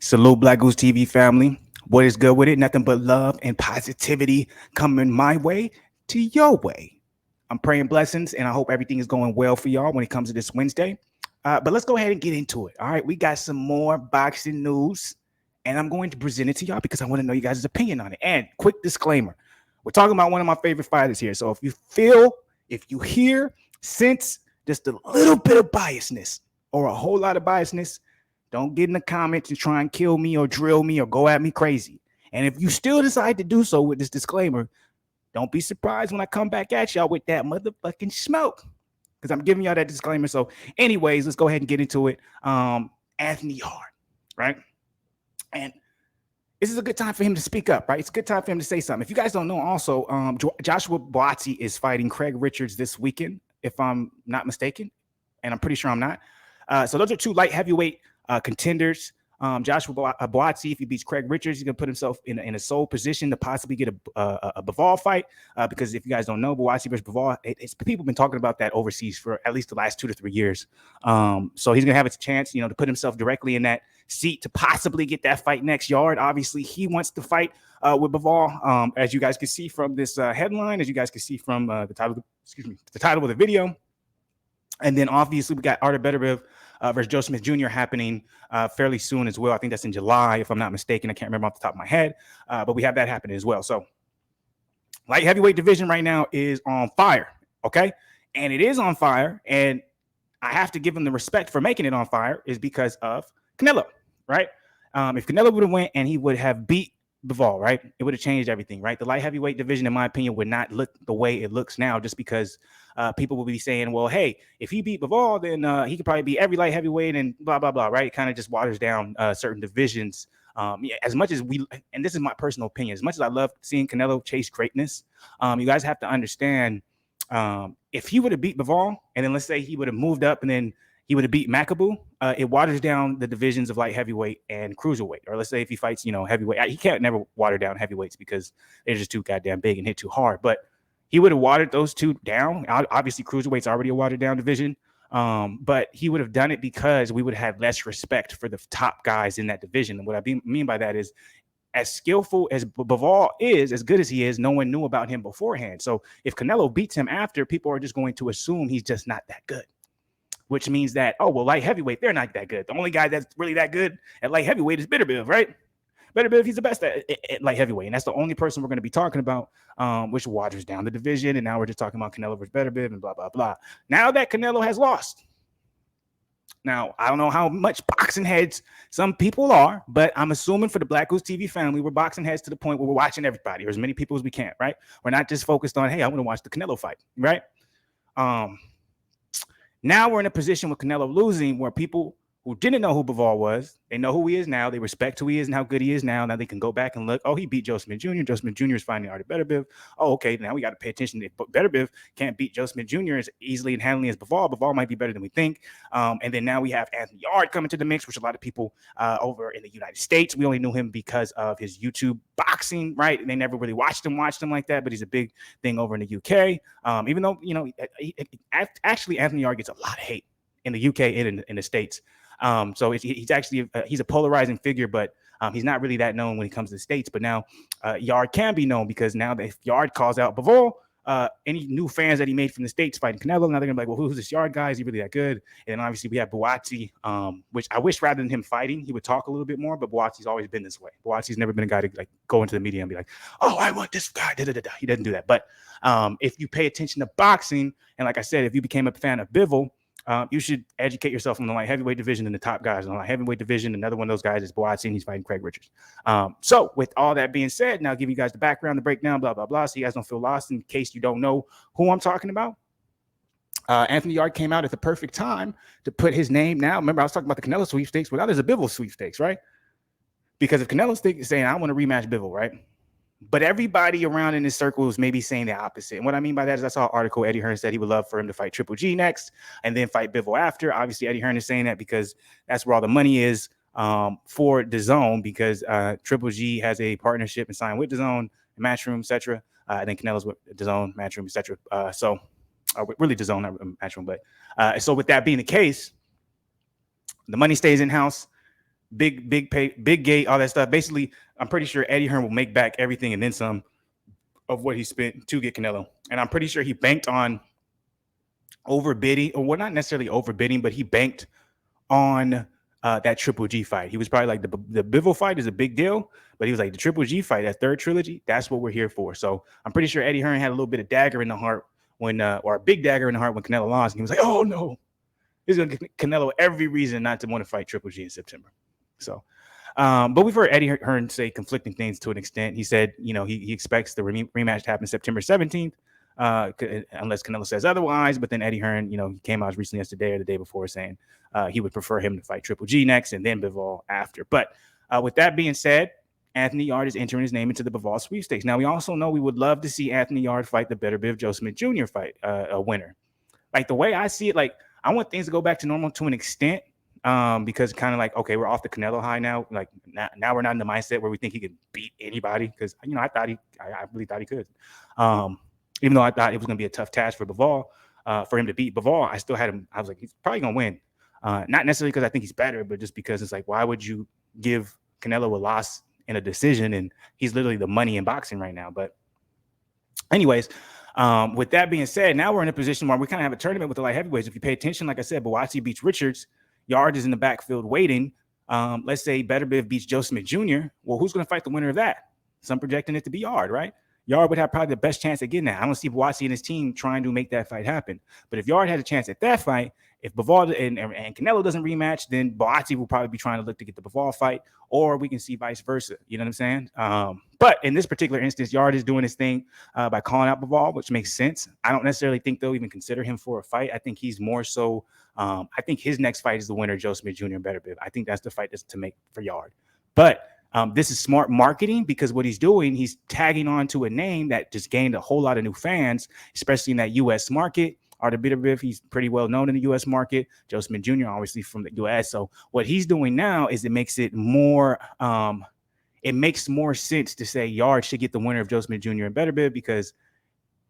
Salute Black Goose TV family. What is good with it? Nothing but love and positivity coming my way to your way. I'm praying blessings and I hope everything is going well for y'all when it comes to this Wednesday. But let's go ahead and get into it. All right, we got some more boxing news and I'm going to present it to y'all because I want to know you guys' opinion on it. And quick disclaimer, we're talking about one of my favorite fighters here. So if you hear, sense just a little bit of biasness or a whole lot of biasness, don't get in the comments and try and kill me or drill me or go at me crazy. And if you still decide to do so with this disclaimer, don't be surprised when I come back at y'all with that motherfucking smoke. Because I'm giving y'all that disclaimer. So, anyways, let's go ahead and get into it. Anthony Yarde, right? And this is a good time for him to speak up, right? It's a good time for him to say something. If you guys don't know, also, Joshua Buatsi is fighting Craig Richards this weekend, if I'm not mistaken. And I'm pretty sure I'm not. So those are two light heavyweight contenders. Joshua Buatsi, if he beats Craig Richards, he's gonna put himself in a sole position to possibly get a Bivol fight. Because if you guys don't know, Buatsi versus Bivol, people have been talking about that overseas for at least the last 2 to 3 years. So he's gonna have a chance, to put himself directly in that seat to possibly get that fight next. Yarde, obviously, he wants to fight with Bivol. As you guys can see from this headline, as you guys can see from the title of the video. And then obviously we got Artur Beterbiev versus Joe Smith Jr. happening fairly soon as well. I think that's in July, if I'm not mistaken. I can't remember off the top of my head, but we have that happening as well. So light heavyweight division right now is on fire, okay? And it is on fire, and I have to give him the respect for making it on fire is because of Canelo, right? If Canelo would have went and he would have beat Bivol, right? It would have changed everything, right? The light heavyweight division, in my opinion, would not look the way it looks now just because people will be saying, well, hey, if he beat Bivol, then he could probably beat every light heavyweight and blah, blah, blah, right? It kind of just waters down certain divisions. As much as and this is my personal opinion, as much as I love seeing Canelo chase greatness, you guys have to understand if he would have beat Bivol and then let's say he would have moved up and then he would have beat Makabu, it waters down the divisions of light heavyweight and cruiserweight. Or let's say if he fights, heavyweight. He can't never water down heavyweights because they're just too goddamn big and hit too hard. But he would have watered those two down. Obviously, cruiserweight's already a watered down division. But he would have done it because we would have less respect for the top guys in that division. And what I mean by that is, as skillful as Bivol is, as good as he is, no one knew about him beforehand. So if Canelo beats him after, people are just going to assume he's just not that good. Which means that, light heavyweight, they're not that good. The only guy that's really that good at light heavyweight is Beterbiev, right? Beterbiev, he's the best at light heavyweight. And that's the only person we're going to be talking about, which waters down the division. And now we're just talking about Canelo versus Beterbiev and blah, blah, blah. Now that Canelo has lost. Now, I don't know how much boxing heads some people are, but I'm assuming for the Black Goose TV family, we're boxing heads to the point where we're watching everybody or as many people as we can, right? We're not just focused on, hey, I want to watch the Canelo fight, right? Now we're in a position with Canelo losing where people who didn't know who Bivol was, they know who he is now. They respect who he is and how good he is now. Now they can go back and look, he beat Joe Smith Jr. Joe Smith Jr. is fighting Artur Beterbiev. Okay, now we got to pay attention. If Beterbiev can't beat Joe Smith Jr. as easily and handily as Bivol, Bivol might be better than we think. And then now we have Anthony Yarde coming to the mix, which a lot of people over in the United States, we only knew him because of his YouTube boxing, right? And they never really watched him like that, but he's a big thing over in the UK. Even though, actually Anthony Yarde gets a lot of hate in the UK and in the States. So he's actually he's a polarizing figure, but he's not really that known when it comes to the States. But now Yarde can be known because now that if Yarde calls out Bivol, any new fans that he made from the States fighting Canelo, now they're gonna be like, well, who's this Yarde guy? Is he really that good? And then obviously we have Buatsi, which I wish rather than him fighting, he would talk a little bit more. But Buatsi's always been this way. Buatsi's never been a guy to like go into the media and be like, I want this guy. Da, da, da, da. He doesn't do that. But if you pay attention to boxing, and like I said, if you became a fan of Bivol, you should educate yourself on the light heavyweight division and the top guys in the light heavyweight division. Another one of those guys is Buatsi, and he's fighting Craig Richards. So with all that being said, now I'll give you guys the background, the breakdown, blah, blah, blah, so you guys don't feel lost in case you don't know who I'm talking about. Anthony Yarde came out at the perfect time to put his name now. Remember, I was talking about the Canelo sweepstakes, but now there's a Bivol sweepstakes, right? Because if Canelo's saying, I want to rematch Bivol, right? But everybody around in his circle is maybe saying the opposite. And what I mean by that is I saw an article Eddie Hearn said he would love for him to fight Triple G next and then fight Bivol after. Obviously, Eddie Hearn is saying that because that's where all the money is for DAZN because Triple G has a partnership and signed with DAZN, Matchroom, etc. And then Canelo's with DAZN, Matchroom, etc. Really DAZN, not Matchroom. But so with that being the case, the money stays in-house. big gate, all that stuff. Basically, I'm pretty sure Eddie Hearn will make back everything and then some of what he spent to get Canelo. And I'm pretty sure he banked on overbidding, or well, not necessarily overbidding, but he banked on that Triple G fight. He was probably like the Bivol fight is a big deal, but he was like the Triple G fight, that third trilogy, that's what we're here for. So I'm pretty sure Eddie Hearn had a little bit of dagger in the heart when, or a big dagger in the heart when Canelo lost, and he was like, oh no, he's gonna give Canelo every reason not to want to fight Triple G in September. So, but we've heard Eddie Hearn say conflicting things to an extent. He said, he expects the rematch to happen September 17th. Unless Canelo says otherwise. But then Eddie Hearn, he came out recently yesterday or the day before saying he would prefer him to fight Triple G next and then Bivol after. But with that being said, Anthony Yarde is entering his name into the Bivol sweepstakes. Now, we also know we would love to see Anthony Yarde fight the Better Biv Joe Smith Jr. fight, a winner. Like the way I see it, like I want things to go back to normal to an extent. Because kind of like, okay, we're off the Canelo high now. Like now we're not in the mindset where we think he could beat anybody. Because I really thought he could. Even though I thought it was going to be a tough task for Bivol, for him to beat Bivol, I still had him. I was like, he's probably going to win. Not necessarily because I think he's better, but just because it's like, why would you give Canelo a loss in a decision? And he's literally the money in boxing right now. But anyways, with that being said, now we're in a position where we kind of have a tournament with the light heavyweights. If you pay attention, like I said, Buatsi beats Richards. Yarde is in the backfield waiting. Let's say Better Biv beats Joe Smith Jr. Well, who's going to fight the winner of that? Some projecting it to be Yarde, right? Yarde would have probably the best chance at getting that. I don't see Buatsi and his team trying to make that fight happen. But if Yarde had a chance at that fight, if Bivol and Canelo doesn't rematch, then Buatsi will probably be trying to look to get the Bivol fight, or we can see vice versa. You know what I'm saying? But in this particular instance, Yarde is doing his thing by calling out Bivol, which makes sense. I don't necessarily think they'll even consider him for a fight. I think he's more so. I think his next fight is the winner, Joe Smith Jr. and Better Biv. I think that's the fight that's to make for Yarde. But this is smart marketing because what he's doing, he's tagging on to a name that just gained a whole lot of new fans, especially in that U.S. market. Artur Beterbiev, he's pretty well known in the U.S. market. Joe Smith Jr., obviously from the U.S. So what he's doing now is it makes more sense to say Yarde should get the winner of Joe Smith Jr. and Beterbiev because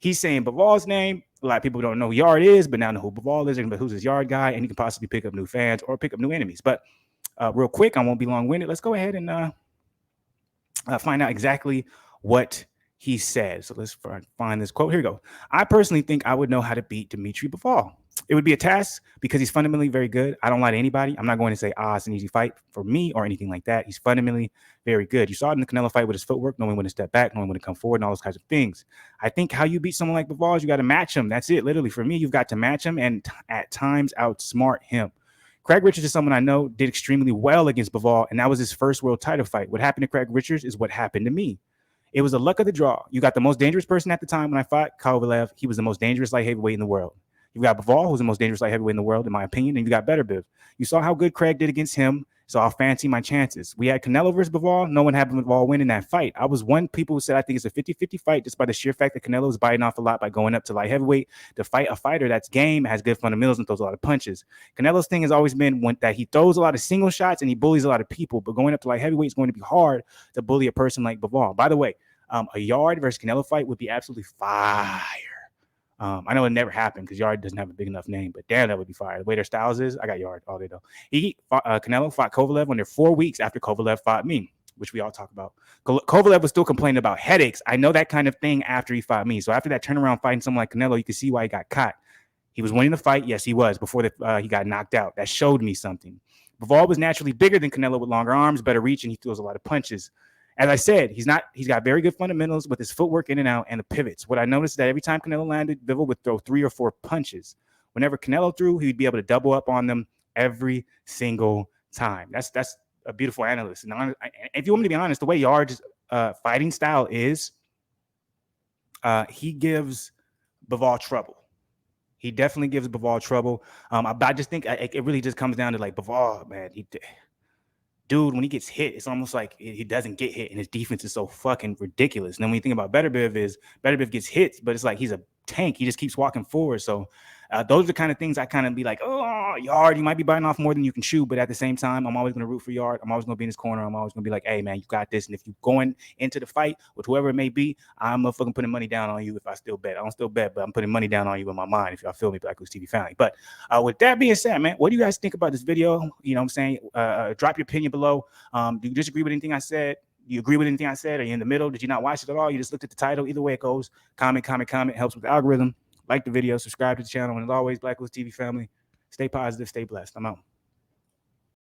he's saying Bivol's name. A lot of people don't know who Yarde is, but now know who Bivol is, but who's his Yarde guy, and he can possibly pick up new fans or pick up new enemies. But real quick, I won't be long-winded. Let's go ahead and find out exactly what he said. So let's find this quote. Here we go. I personally think I would know how to beat Dmitry Bivol. It would be a task because he's fundamentally very good. I don't lie to anybody. I'm not going to say, it's an easy fight for me or anything like that. He's fundamentally very good. You saw it in the Canelo fight with his footwork, knowing when to step back, knowing when to come forward, and all those kinds of things. I think how you beat someone like Bivol is you got to match him. That's it. Literally, for me, you've got to match him and at times outsmart him. Craig Richards is someone I know did extremely well against Bivol, and that was his first world title fight. What happened to Craig Richards is what happened to me. It was the luck of the draw. You got the most dangerous person at the time when I fought Kovalev. He was the most dangerous light heavyweight in the world. You got Bivol, who's the most dangerous light heavyweight in the world, in my opinion, and you got Better Biv. You saw how good Craig did against him, so I'll fancy my chances. We had Canelo versus Bivol. No one had Bivol winning that fight. I was one people who said I think it's a 50-50 fight just by the sheer fact that Canelo was biting off a lot by going up to light heavyweight to fight a fighter that's game, has good fundamentals, and throws a lot of punches. Canelo's thing has always been that he throws a lot of single shots and he bullies a lot of people, but going up to light heavyweight is going to be hard to bully a person like Bivol. By the way, a Yarde versus Canelo fight would be absolutely fire. I know it never happened because Yarde doesn't have a big enough name, but damn, that would be fire. The way their styles is, I got Yarde all day though. Canelo fought Kovalev under 4 weeks after Kovalev fought me, which we all talk about. Kovalev was still complaining about headaches. I know that kind of thing after he fought me. So after that turnaround fighting someone like Canelo, you can see why he got caught. He was winning the fight. Yes, he was before he got knocked out. That showed me something. Bivol was naturally bigger than Canelo with longer arms, better reach, and he throws a lot of punches. As I said, he's got very good fundamentals with his footwork in and out and the pivots. What I noticed is that every time Canelo landed, Bivol would throw 3 or 4 punches. Whenever Canelo threw, he'd be able to double up on them every single time. That's a beautiful analysis. And if you want me to be honest, the way Yarde's fighting style is, he gives Bivol trouble. He definitely gives Bivol trouble. I just think it really just comes down to like Bivol, man. Dude, when he gets hit, it's almost like he doesn't get hit, and his defense is so fucking ridiculous. And then when you think about Better Biv gets hit, but it's like he's a tank. He just keeps walking forward. So those are the kind of things I kind of be like, Yarde, you might be biting off more than you can chew, but at the same time, I'm always going to root for Yarde. I'm always going to be in his corner. I'm always going to be like, hey, man, you got this. And if you're going into the fight with whoever it may be, I'm motherfucking putting money down on you if I still bet. I don't still bet, but I'm putting money down on you in my mind if y'all feel me, BlakGooseTV family. But with that being said, man, what do you guys think about this video? You know what I'm saying? Drop your opinion below. Do you disagree with anything I said? Do you agree with anything I said? Are you in the middle? Did you not watch it at all? You just looked at the title? Either way it goes, comment. Helps with the algorithm. Like the video, subscribe to the channel. And as always, BlakGooseTV family, stay positive, stay blessed. I'm out.